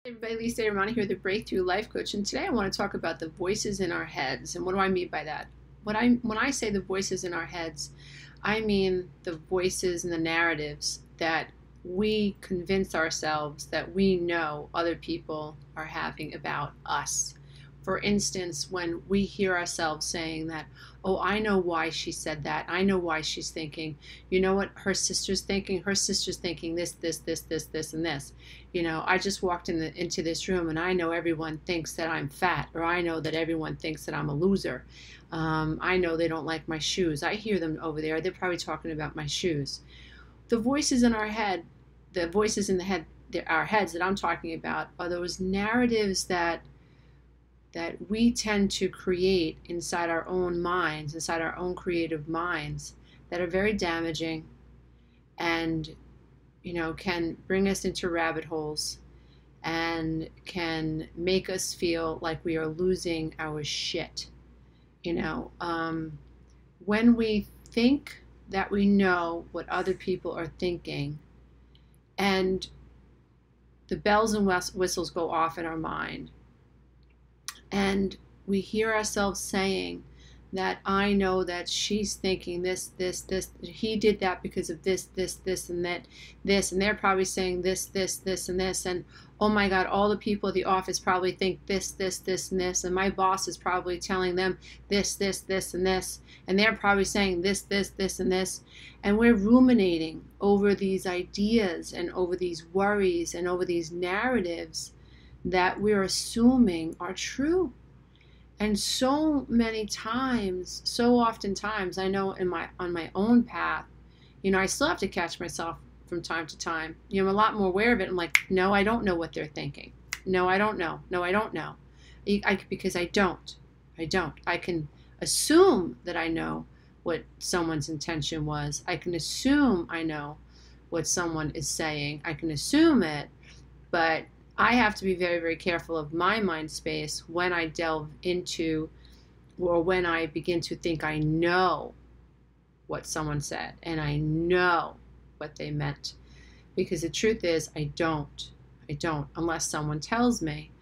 Everybody, Lisa Romano here, the Breakthrough Life Coach, and today I want to talk about the voices in our heads. And what do I mean by that? When I say the voices in our heads, I mean the voices and the narratives that we convince ourselves that we know other people are having about us. For instance, when we hear ourselves saying that, oh, I know why she said that. I know why she's thinking. You know what her sister's thinking? Her sister's thinking this, and this. You know, I just walked into this room and I know everyone thinks that I'm fat, or I know that everyone thinks that I'm a loser. I know they don't like my shoes. I hear them over there. They're probably talking about my shoes. The voices in our head, the voices in the head, our heads that I'm talking about are those narratives that we tend to create inside our own minds, inside our own creative minds, that are very damaging and, you know, can bring us into rabbit holes and can make us feel like we are losing our shit. You know, when we think that we know what other people are thinking and the bells and whistles go off in our mind, and we hear ourselves saying that I know that she's thinking this, he did that because of this, and that, this, and they're probably saying this, and this, and oh my God, all the people at the office probably think this, and this, and my boss is probably telling them this, and this, and they're probably saying this, and this, and we're ruminating over these ideas and over these worries and over these narratives that we're assuming are true. And so many times, so oftentimes, I know on my own path, you know, I still have to catch myself from time to time. You know, I'm a lot more aware of it. I'm like, no, I don't know what they're thinking. No, I don't know. No, I don't know. Because I don't. I can assume that I know what someone's intention was. I can assume I know what someone is saying. I can assume it, but I have to be very, very careful of my mind space when I delve into, or when I begin to think I know what someone said and I know what they meant. Because the truth is, I don't unless someone tells me.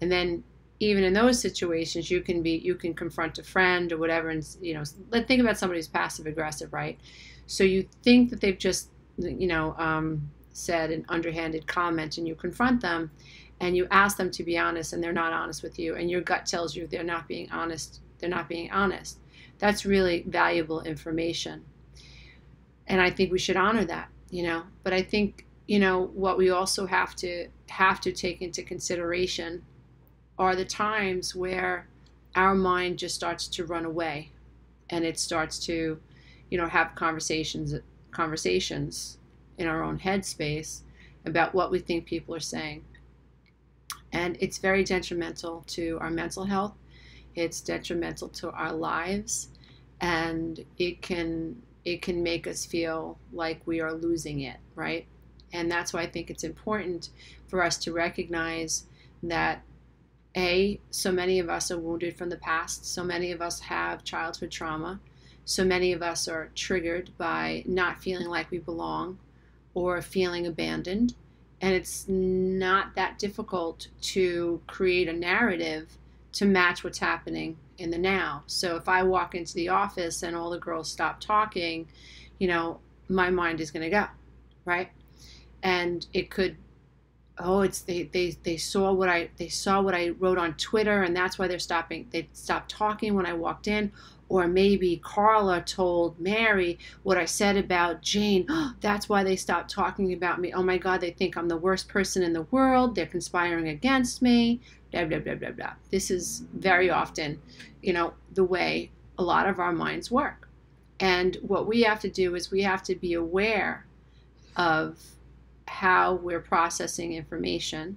And then even in those situations, you can confront a friend or whatever, and you know, let's think about somebody who's passive aggressive, right? So you think that they've just, you know, said an underhanded comment, and you confront them and you ask them to be honest, and they're not honest with you, and your gut tells you they're not being honest. That's really valuable information, and I think we should honor that, you know. But I think, you know, what we also have to take into consideration are the times where our mind just starts to run away, and it starts to, you know, have conversations in our own headspace about what we think people are saying. And it's very detrimental to our mental health. It's detrimental to our lives, and it can make us feel like we are losing it, right? And that's why I think it's important for us to recognize that so many of us are wounded from the past. So many of us have childhood trauma. So many of us are triggered by not feeling like we belong or feeling abandoned. And it's not that difficult to create a narrative to match what's happening in the now. So if I walk into the office and all the girls stop talking, you know, my mind is going to go, right? And it could, oh, it's they saw what I wrote on Twitter, and that's why they stopped talking when I walked in. Or maybe Carla told Mary what I said about Jane. Oh, that's why they stopped talking about me. Oh my God, they think I'm the worst person in the world. They're conspiring against me. Blah, blah, blah, blah, blah. This is very often, you know, the way a lot of our minds work. And what we have to do is we have to be aware of how we're processing information,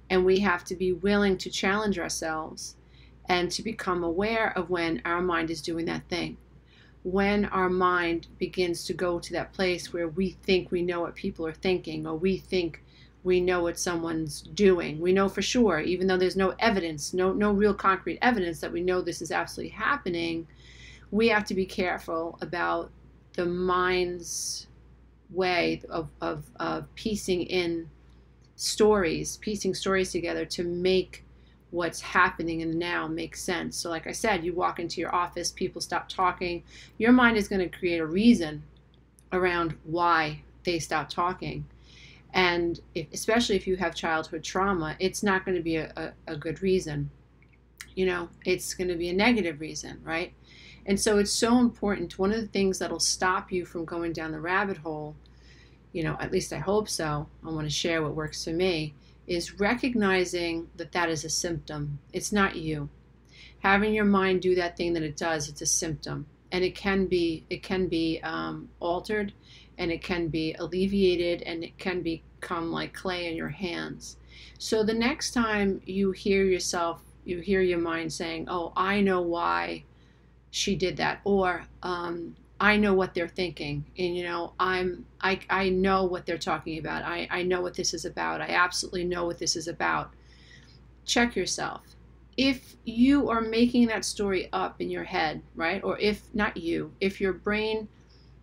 and we have to be willing to challenge ourselves and to become aware of when our mind is doing that thing. When our mind begins to go to that place where we think we know what people are thinking, or we think we know what someone's doing. We know for sure, even though there's no evidence, no real concrete evidence that we know this is absolutely happening. We have to be careful about the mind's way of piecing in stories, piecing stories together to make what's happening in the now make sense. So like I said, you walk into your office, people stop talking. Your mind is going to create a reason around why they stop talking. And especially if you have childhood trauma, it's not going to be a good reason. It's going to be a negative reason, right? And so it's so important. One of the things that'll stop you from going down the rabbit hole, at least I hope so, I want to share what works for me, is recognizing that that is a symptom. It's not you. Having your mind do that thing that it does, it's a symptom. And it can be altered, and it can be alleviated, and it can become like clay in your hands. So the next time you hear your mind saying, oh, I know why she did that, or I know what they're thinking, and I know what they're talking about. I know what this is about. I absolutely know what this is about. Check yourself. If you are making that story up in your head, right? Or if your brain,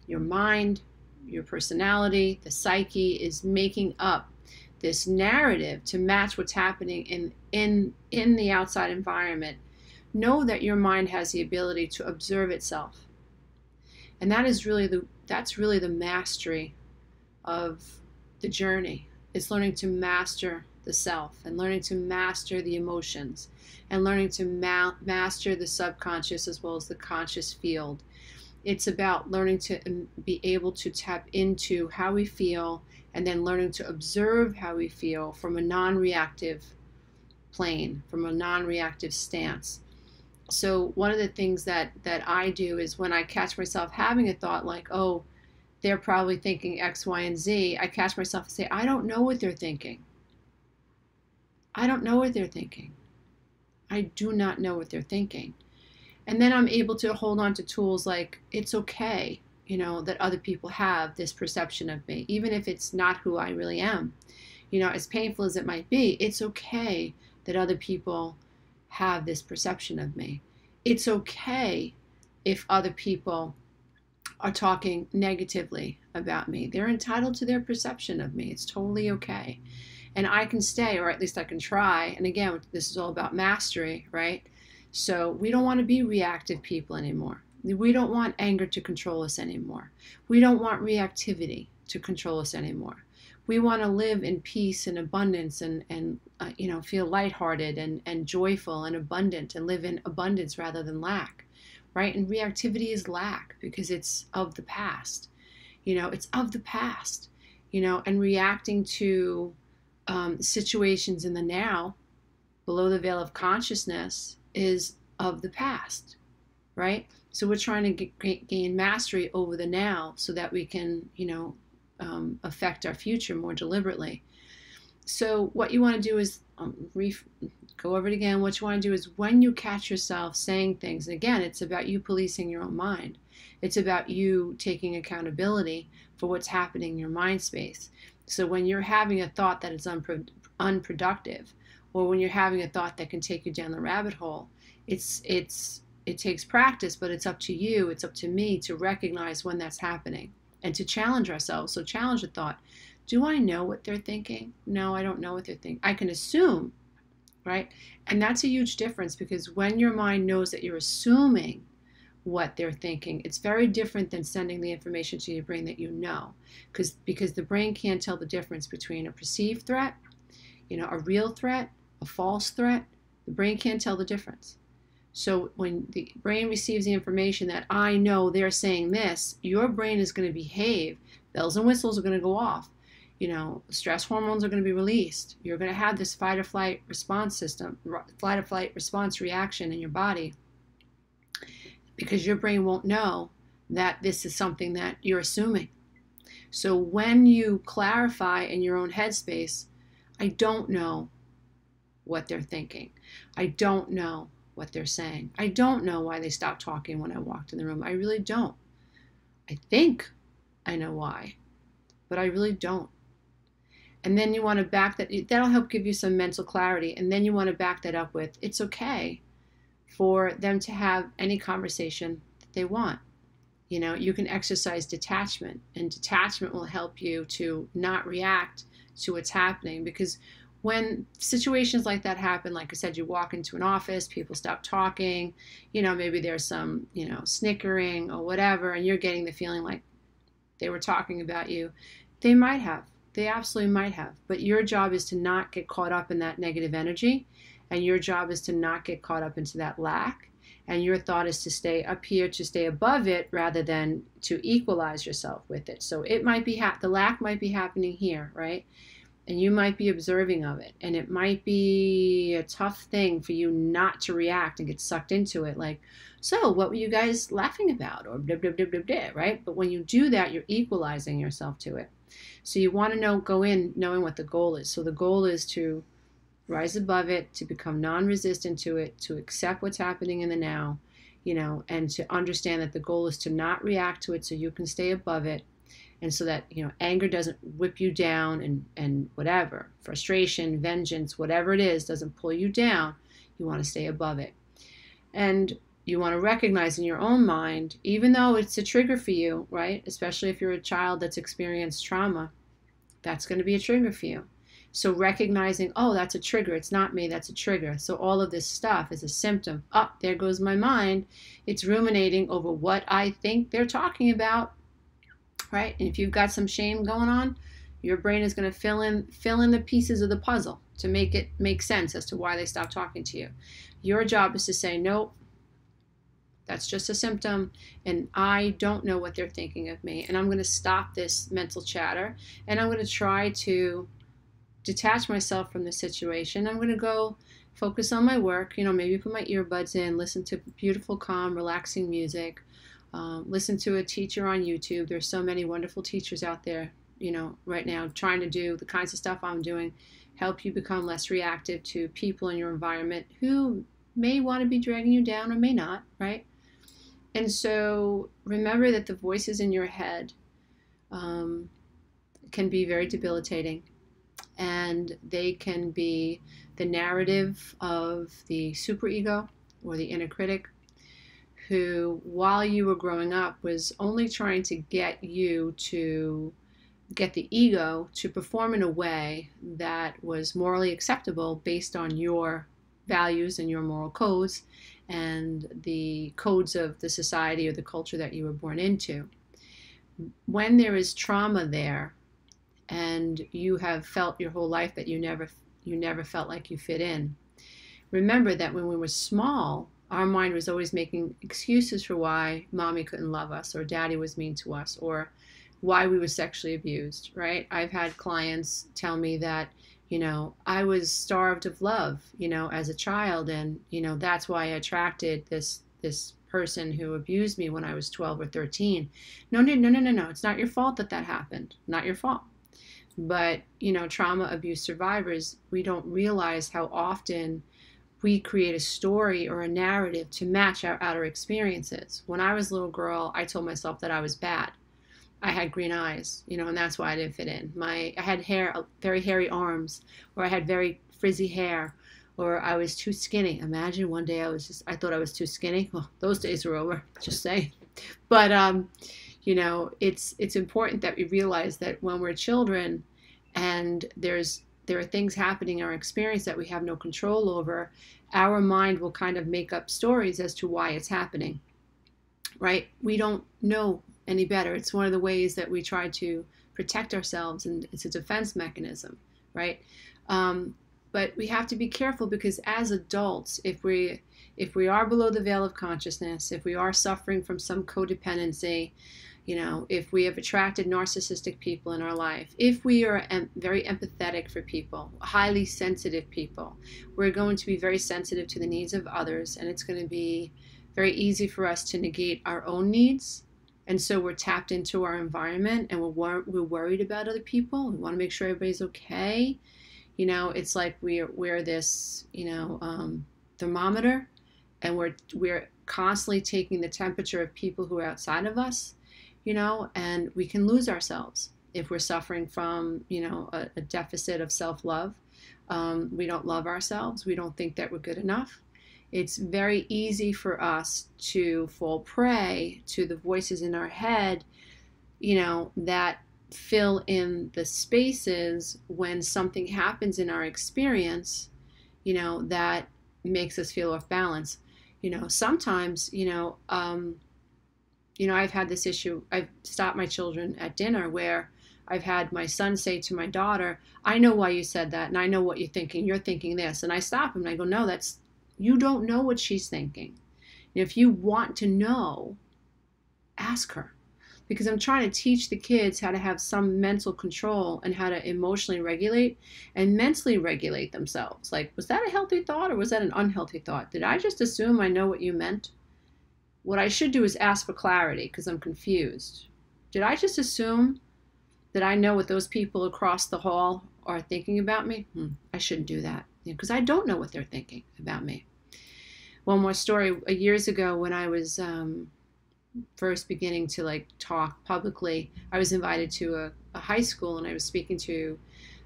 your mind, your personality, the psyche is making up this narrative to match what's happening in the outside environment, know that your mind has the ability to observe itself. And that's really the mastery of the journey. It's learning to master the self, and learning to master the emotions, and learning to master the subconscious as well as the conscious field. It's about learning to be able to tap into how we feel, and then learning to observe how we feel from a non-reactive plane, from a non-reactive stance. So one of the things that I do is when I catch myself having a thought like, oh, they're probably thinking X, Y, and Z, I catch myself and say, I don't know what they're thinking. I don't know what they're thinking. I do not know what they're thinking. And then I'm able to hold on to tools like, it's okay, that other people have this perception of me, even if it's not who I really am. As painful as it might be, it's okay that other people have this perception of me. It's okay if other people are talking negatively about me. They're entitled to their perception of me. It's totally okay. And I can stay, or at least I can try. And again, this is all about mastery, right? So we don't want to be reactive people anymore. We don't want anger to control us anymore. We don't want reactivity to control us anymore. We want to live in peace and abundance, and feel lighthearted and joyful and abundant, and live in abundance rather than lack, right? And reactivity is lack because it's of the past. It's of the past, and reacting to situations in the now, below the veil of consciousness, is of the past, right? So we're trying to gain mastery over the now so that we can, affect our future more deliberately. So what you want to do is, go over it again, what you want to do is when you catch yourself saying things, and again, it's about you policing your own mind. It's about you taking accountability for what's happening in your mind space. So when you're having a thought that is unproductive, or when you're having a thought that can take you down the rabbit hole, it takes practice, but it's up to you, it's up to me to recognize when that's happening and to challenge ourselves. So challenge the thought. Do I know what they're thinking? No, I don't know what they're thinking. I can assume, right? And that's a huge difference, because when your mind knows that you're assuming what they're thinking, it's very different than sending the information to your brain that because the brain can't tell the difference between a perceived threat, a real threat, a false threat. The brain can't tell the difference. So when the brain receives the information that I know they're saying this, your brain is going to behave. Bells and whistles are going to go off. Stress hormones are going to be released. You're going to have this fight or flight response reaction in your body, because your brain won't know that this is something that you're assuming. So when you clarify in your own headspace, I don't know what they're thinking. I don't know what they're saying. I don't know why they stopped talking when I walked in the room. I really don't. I think I know why, but I really don't. And then you want to that'll help give you some mental clarity. And then you want to back that up with, it's okay for them to have any conversation that they want. You can exercise detachment, and detachment will help you to not react to what's happening. Because when situations like that happen, like I said, you walk into an office, people stop talking, maybe there's some, snickering or whatever, and you're getting the feeling like they were talking about you. They might have. They absolutely might have. But your job is to not get caught up in that negative energy, and your job is to not get caught up into that lack. And your thought is to stay up here, to stay above it, rather than to equalize yourself with it. So it might be the lack might be happening here, right? And you might be observing of it. And it might be a tough thing for you not to react and get sucked into it. Like, so what were you guys laughing about? Or blah, blah, blah, blah, blah, right? But when you do that, you're equalizing yourself to it. So you want to go in knowing what the goal is. So the goal is to rise above it, to become non-resistant to it, to accept what's happening in the now, and to understand that the goal is to not react to it so you can stay above it. And so that, anger doesn't whip you down, and whatever, frustration, vengeance, whatever it is, doesn't pull you down. You want to stay above it. And you want to recognize in your own mind, even though it's a trigger for you, right? Especially if you're a child that's experienced trauma, that's going to be a trigger for you. So recognizing, oh, that's a trigger. It's not me. That's a trigger. So all of this stuff is a symptom. Oh, there goes my mind. It's ruminating over what I think they're talking about, right? And if you've got some shame going on, your brain is going to fill in the pieces of the puzzle to make it make sense as to why they stopped talking to you. Your job is to say, nope, that's just a symptom, and I don't know what they're thinking of me. And I'm going to stop this mental chatter, and I'm going to try to detach myself from the situation. I'm going to go focus on my work, maybe put my earbuds in, listen to beautiful, calm, relaxing music, listen to a teacher on YouTube. There's so many wonderful teachers out there, right now trying to do the kinds of stuff I'm doing, help you become less reactive to people in your environment who may want to be dragging you down or may not, right? And so remember that the voices in your head can be very debilitating. And they can be the narrative of the superego or the inner critic, who, while you were growing up, was only trying to get the ego to perform in a way that was morally acceptable based on your values and your moral codes and the codes of the society or the culture that you were born into. When there is trauma there, and you have felt your whole life that you never felt like you fit in, remember that when we were small, our mind was always making excuses for why mommy couldn't love us, or daddy was mean to us, or why we were sexually abused, right? I've had clients tell me that, I was starved of love, as a child, and, that's why I attracted this person who abused me when I was 12 or 13. No. It's not your fault that happened. Not your fault. But, trauma abuse survivors, we don't realize how often we create a story or a narrative to match our outer experiences. When I was a little girl, I told myself that I was bad. I had green eyes, and that's why I didn't fit in. I had very hairy arms, or I had very frizzy hair, or I was too skinny. Imagine one day I thought I was too skinny. Well, those days are over, just saying. But, it's important that we realize that when we're children and there are things happening in our experience that we have no control over, our mind will kind of make up stories as to why it's happening, right? We don't know any better. It's one of the ways that we try to protect ourselves, and it's a defense mechanism, right? But we have to be careful, because as adults, if we are below the veil of consciousness, if we are suffering from some codependency, if we have attracted narcissistic people in our life, if we are very empathetic for people, highly sensitive people, we're going to be very sensitive to the needs of others, and it's going to be very easy for us to negate our own needs. And so we're tapped into our environment, and we're worried about other people. We want to make sure everybody's okay. It's like we're this, thermometer, and we're constantly taking the temperature of people who are outside of us, and we can lose ourselves if we're suffering from, a deficit of self-love. We don't love ourselves. We don't think that we're good enough. It's very easy for us to fall prey to the voices in our head, that fill in the spaces when something happens in our experience, that makes us feel off balance. Sometimes, I've had this issue. I've stopped my children at dinner where I've had my son say to my daughter, I know why you said that, and I know what you're thinking. You're thinking this. And I stop him and I go, no, you don't know what she's thinking. And if you want to know, ask her. Because I'm trying to teach the kids how to have some mental control and how to emotionally regulate and mentally regulate themselves. Like, was that a healthy thought or was that an unhealthy thought? Did I just assume I know what you meant? What I should do is ask for clarity because I'm confused. Did I just assume that I know what those people across the hall are thinking about me? I shouldn't do that because I don't know what they're thinking about me. One more story. Years ago when I was first beginning to talk publicly, I was invited to a high school and I was speaking to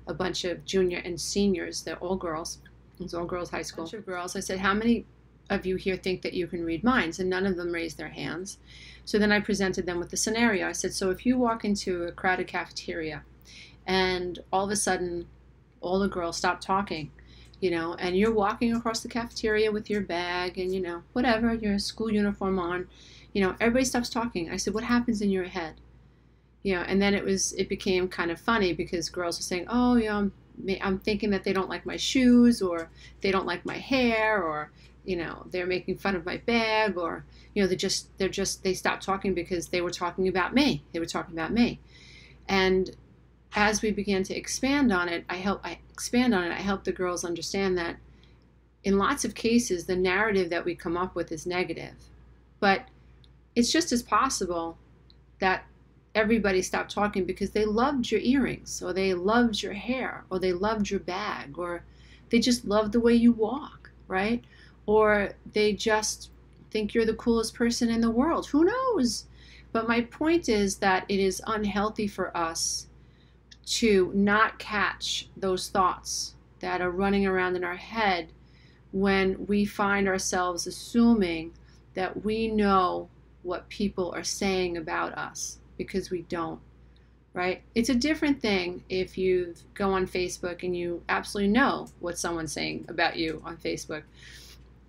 a bunch of junior and seniors. They're all girls. It was all girls high school. A bunch of girls. I said, how many of you here think that you can read minds? And none of them raised their hands. So then I presented them with the scenario. I said, so if you walk into a crowded cafeteria and all of a sudden all the girls stop talking, and you're walking across the cafeteria with your bag and, whatever, your school uniform on, everybody stops talking. I said, what happens in your head? And then it became kind of funny because girls were saying, oh, I'm thinking that they don't like my shoes or they don't like my hair or, they're making fun of my bag or, they stopped talking because they were talking about me. They were talking about me. And as we began to expand on it, I helped the girls understand that in lots of cases, the narrative that we come up with is negative. But it's just as possible that everybody stopped talking because they loved your earrings or they loved your hair or they loved your bag or they just loved the way you walk, right? Or they just think you're the coolest person in the world. Who knows? But my point is that it is unhealthy for us to not catch those thoughts that are running around in our head when we find ourselves assuming that we know what people are saying about us, because we don't, right? It's a different thing if you go on Facebook and you absolutely know what someone's saying about you on Facebook.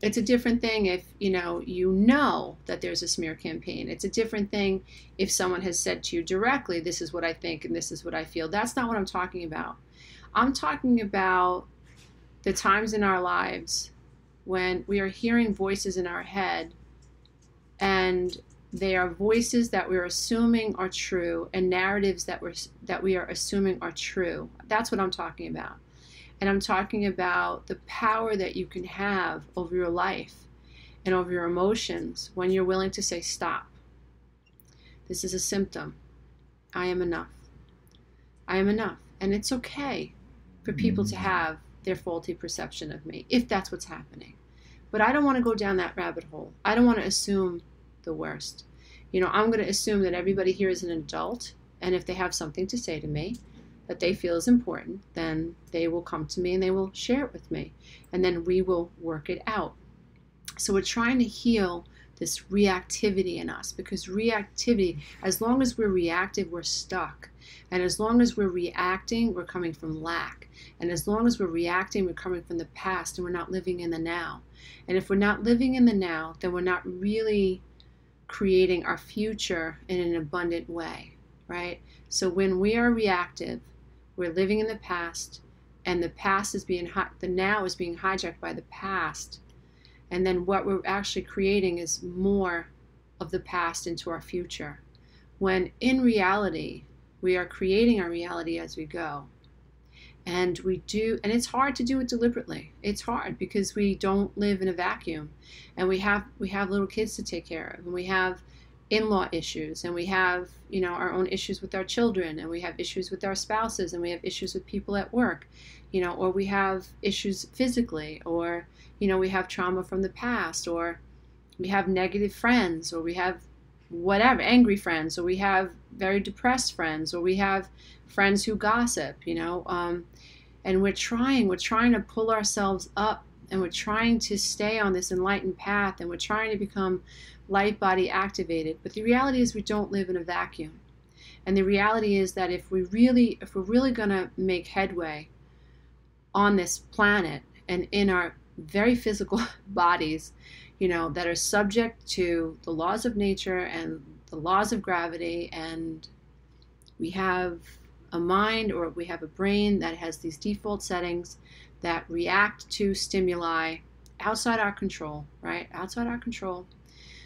It's a different thing if you know that there's a smear campaign. It's a different thing if someone has said to you directly, this is what I think and this is what I feel. That's not what I'm talking about. I'm talking about the times in our lives when we are hearing voices in our head and they are voices that we're assuming are true and narratives that we are assuming are true. That's what I'm talking about. And I'm talking about the power that you can have over your life and over your emotions when you're willing to say, stop. This is a symptom. I am enough. I am enough. And it's okay for people to have their faulty perception of me, if that's what's happening. But I don't want to go down that rabbit hole. I don't want to assume the worst. I'm going to assume that everybody here is an adult, and if they have something to say to me that they feel is important, then they will come to me and they will share it with me, and then we will work it out. So we're trying to heal this reactivity in us, because reactivity, as long as we're reactive, we're stuck. And as long as we're reacting, we're coming from lack. And as long as we're reacting, we're coming from the past and we're not living in the now. And if we're not living in the now, then we're not really creating our future in an abundant way, right? So when we are reactive, we're living in the past, and the now is being hijacked by the past. And then what we're actually creating is more of the past into our future. When in reality, we are creating our reality as we go. And it's hard to do it deliberately. It's hard because we don't live in a vacuum, and we have little kids to take care of, and we have in-law issues, and we have our own issues with our children, and we have issues with our spouses, and we have issues with people at work, or we have issues physically, or we have trauma from the past, or we have negative friends, or we have whatever, angry friends, or we have very depressed friends, or we have friends who gossip, and we're trying to pull ourselves up, and we're trying to stay on this enlightened path, and we're trying to become light body activated. But the reality is we don't live in a vacuum. And the reality is that if we're really going to make headway on this planet and in our very physical bodies, that are subject to the laws of nature and the laws of gravity, and we have a mind, or we have a brain that has these default settings that react to stimuli outside our control, right? Outside our control.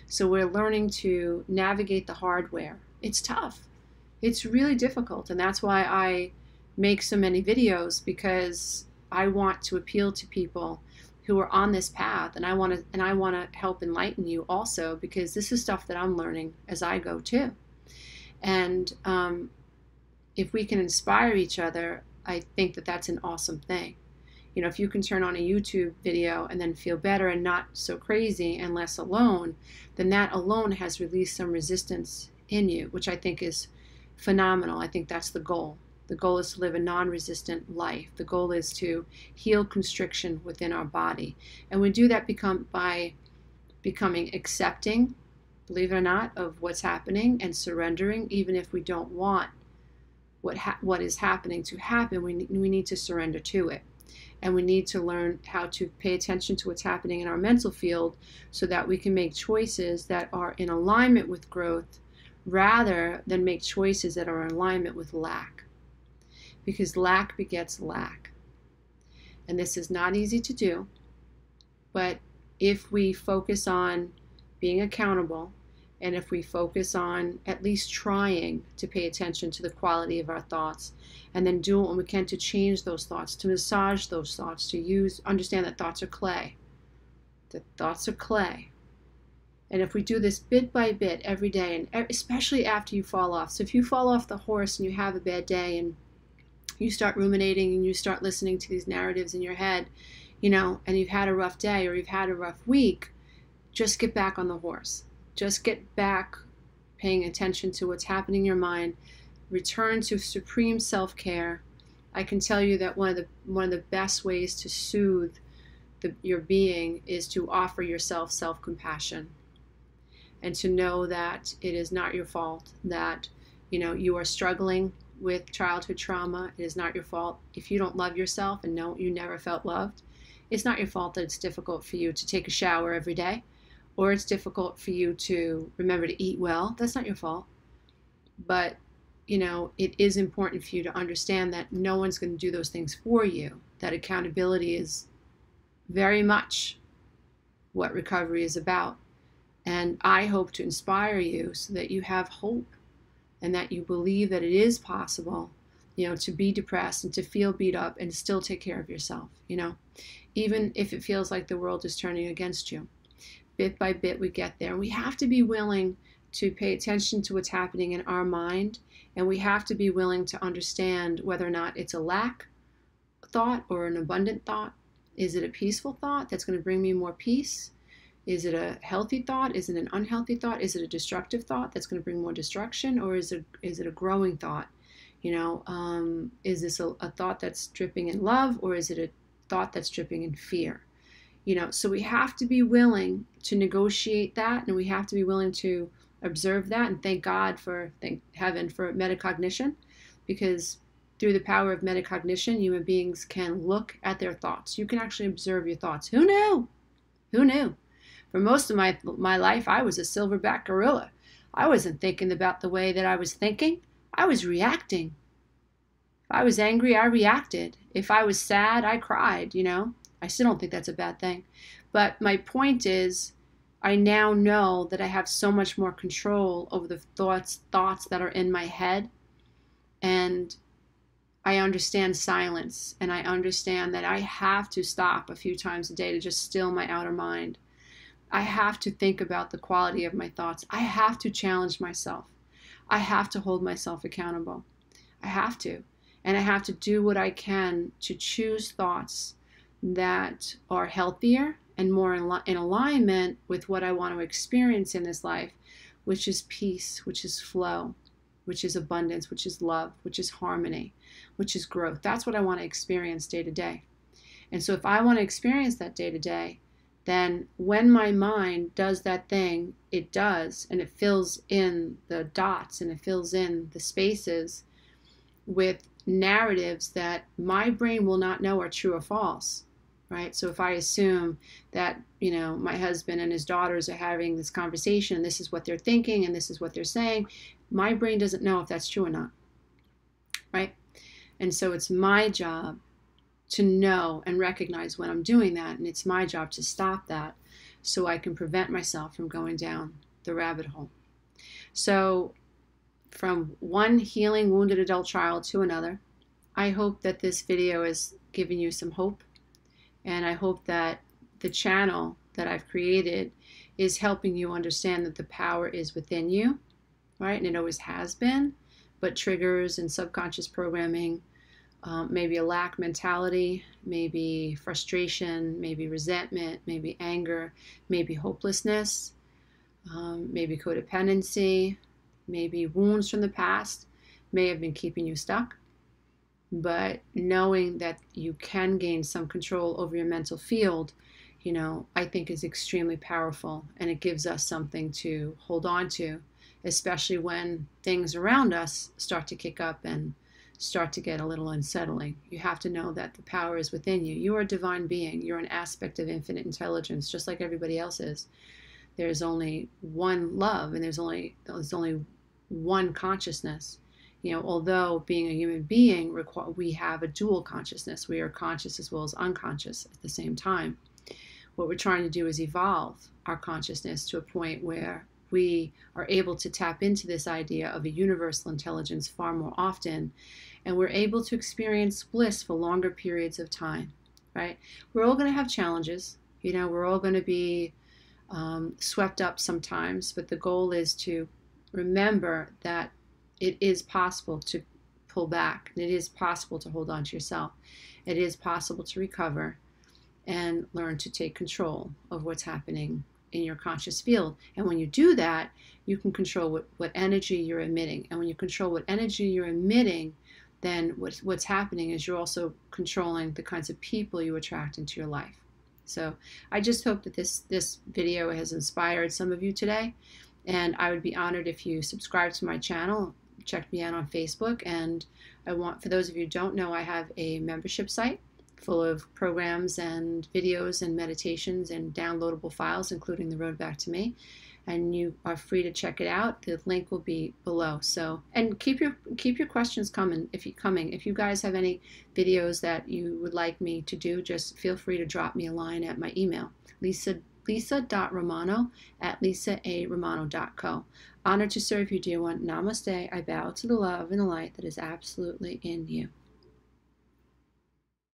So we're learning to navigate the hardware. It's tough. It's really difficult. And that's why I make so many videos, because I want to appeal to people who are on this path, and I want to help enlighten you also, because this is stuff that I'm learning as I go too. And if we can inspire each other, I think that that's an awesome thing. If you can turn on a YouTube video and then feel better and not so crazy and less alone, then that alone has released some resistance in you, which I think is phenomenal. I think that's the goal. The goal is to live a non-resistant life. The goal is to heal constriction within our body. And we do that by becoming accepting, believe it or not, of what's happening, and surrendering, even if we don't want what is happening to happen. We need to surrender to it. And we need to learn how to pay attention to what's happening in our mental field, so that we can make choices that are in alignment with growth, rather than make choices that are in alignment with lack. Because lack begets lack. And this is not easy to do, but if we focus on being accountable, and if we focus on at least trying to pay attention to the quality of our thoughts, and then do what we can to change those thoughts, to massage those thoughts, understand that thoughts are clay. That thoughts are clay. And if we do this bit by bit every day, and especially after you fall off. So if you fall off the horse and you have a bad day, and you start ruminating and you start listening to these narratives in your head, and you've had a rough day or you've had a rough week, just get back on the horse. Just get back paying attention to what's happening in your mind. Return to supreme self-care. I can tell you that one of the best ways to soothe your being is to offer yourself self-compassion, and to know that it is not your fault that you are struggling with childhood trauma. It is not your fault if you don't love yourself and know you never felt loved. It's not your fault that it's difficult for you to take a shower every day, or it's difficult for you to remember to eat well. That's not your fault. But, it is important for you to understand that no one's going to do those things for you. That accountability is very much what recovery is about. And I hope to inspire you so that you have hope, and that you believe that it is possible, to be depressed and to feel beat up and still take care of yourself, even if it feels like the world is turning against you. Bit by bit we get there. And we have to be willing to pay attention to what's happening in our mind, and we have to be willing to understand whether or not it's a lack thought or an abundant thought. Is it a peaceful thought that's going to bring me more peace? Is it a healthy thought? Is it an unhealthy thought? Is it a destructive thought that's going to bring more destruction? Or is it a growing thought? Is this a thought that's dripping in love, or is it a thought that's dripping in fear? So we have to be willing to negotiate that, and we have to be willing to observe that, and thank heaven for metacognition, because through the power of metacognition, human beings can look at their thoughts. You can actually observe your thoughts. Who knew? Who knew? For most of my life, I was a silverback gorilla. I wasn't thinking about the way that I was thinking. I was reacting. If I was angry, I reacted. If I was sad, I cried, I still don't think that's a bad thing. But my point is, I now know that I have so much more control over the thoughts that are in my head. And I understand silence, and I understand that I have to stop a few times a day to just still my outer mind. I have to think about the quality of my thoughts. I have to challenge myself. I have to hold myself accountable. I have to. And I have to do what I can to choose thoughts that are healthier and more in alignment with what I want to experience in this life, which is peace, which is flow, which is abundance, which is love, which is harmony, which is growth. That's what I want to experience day to day. And so if I want to experience that day to day, then when my mind does that thing it does, and it fills in the dots and it fills in the spaces with narratives that my brain will not know are true or false, right? So if I assume that, my husband and his daughters are having this conversation, and this is what they're thinking, and this is what they're saying, my brain doesn't know if that's true or not, right? And so it's my job to know and recognize when I'm doing that, and it's my job to stop that so I can prevent myself from going down the rabbit hole. So from one healing wounded adult child to another, I hope that this video has given you some hope, and I hope that the channel that I've created is helping you understand that the power is within you, right? And it always has been, but triggers and subconscious programming, maybe a lack mentality, maybe frustration, maybe resentment, maybe anger, maybe hopelessness, maybe codependency, maybe wounds from the past may have been keeping you stuck. But knowing that you can gain some control over your mental field, I think is extremely powerful, and it gives us something to hold on to, especially when things around us start to kick up and start to get a little unsettling. You have to know that the power is within you. You are a divine being. You're an aspect of infinite intelligence, just like everybody else is. There's only one love, and there's only one consciousness. Although being a human being, we have a dual consciousness. We are conscious as well as unconscious at the same time. What we're trying to do is evolve our consciousness to a point where we are able to tap into this idea of a universal intelligence far more often, and we're able to experience bliss for longer periods of time, right? We're all going to have challenges. We're all going to be swept up sometimes, but the goal is to remember that it is possible to pull back, and it is possible to hold on to yourself. It is possible to recover and learn to take control of what's happening in your conscious field. And when you do that, you can control what energy you're emitting. And when you control what energy you're emitting, then what's happening is you're also controlling the kinds of people you attract into your life. So I just hope that this video has inspired some of you today. And I would be honored if you subscribe to my channel, check me out on Facebook. And for those of you who don't know, I have a membership site full of programs and videos and meditations and downloadable files, including The Road Back to Me. And you are free to check it out. The link will be below. So, and keep your questions coming. If you guys have any videos that you would like me to do, just feel free to drop me a line at my email, lisa.romano@lisaaromano.co. Honored to serve you, dear one. Namaste. I bow to the love and the light that is absolutely in you.